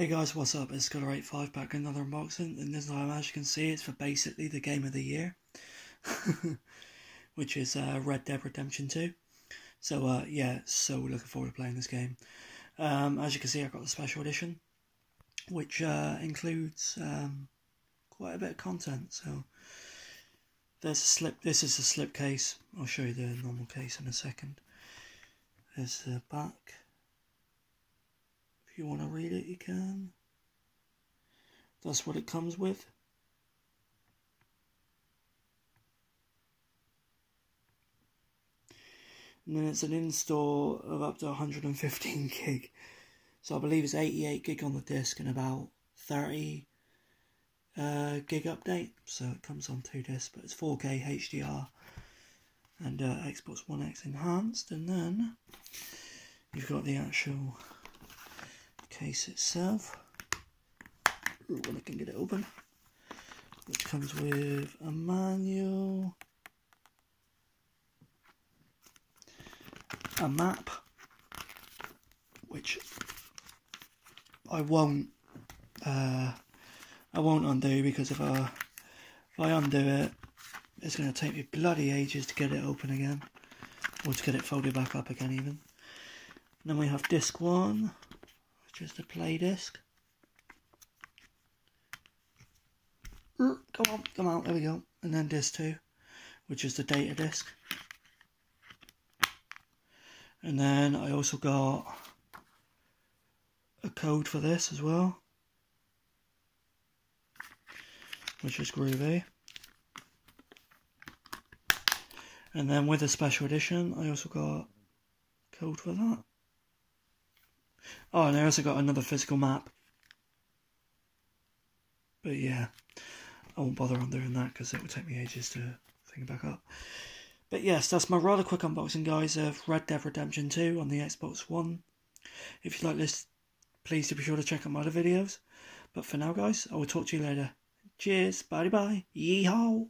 Hey guys, what's up? It's Scudder85 back in another unboxing, and this time, as you can see, it's for basically the game of the year, which is Red Dead Redemption 2. So yeah, so looking forward to playing this game. As you can see, I got the special edition, which includes quite a bit of content. So there's a slip. This is the slip case. I'll show you the normal case in a second. There's the back. If you want to read it, you can. That's what it comes with. And then it's an install of up to 115 gig. So I believe it's 88 gig on the disc and about 30 gig update. So it comes on 2 discs, but it's 4K HDR and Xbox One X enhanced. And then you've got the actual case itself. When I can get it open, which comes with a manual, a map, which I won't undo, because if I undo it, it's going to take me bloody ages to get it open again, or to get it folded back up again even. And then we have disc 1, which is the play disc. Come on, there we go. And then disc 2, which is the data disc. And then I also got a code for this as well, which is groovy. And then with the special edition, I also got a code for that. Oh, and I also got another physical map. But yeah, I won't bother undoing that because it would take me ages to bring it back up. But yes, that's my rather quick unboxing, guys, of Red Dead Redemption 2 on the Xbox One. If you like this, please do be sure to check out my other videos. But for now, guys, I will talk to you later. Cheers, bye bye, yeehaw.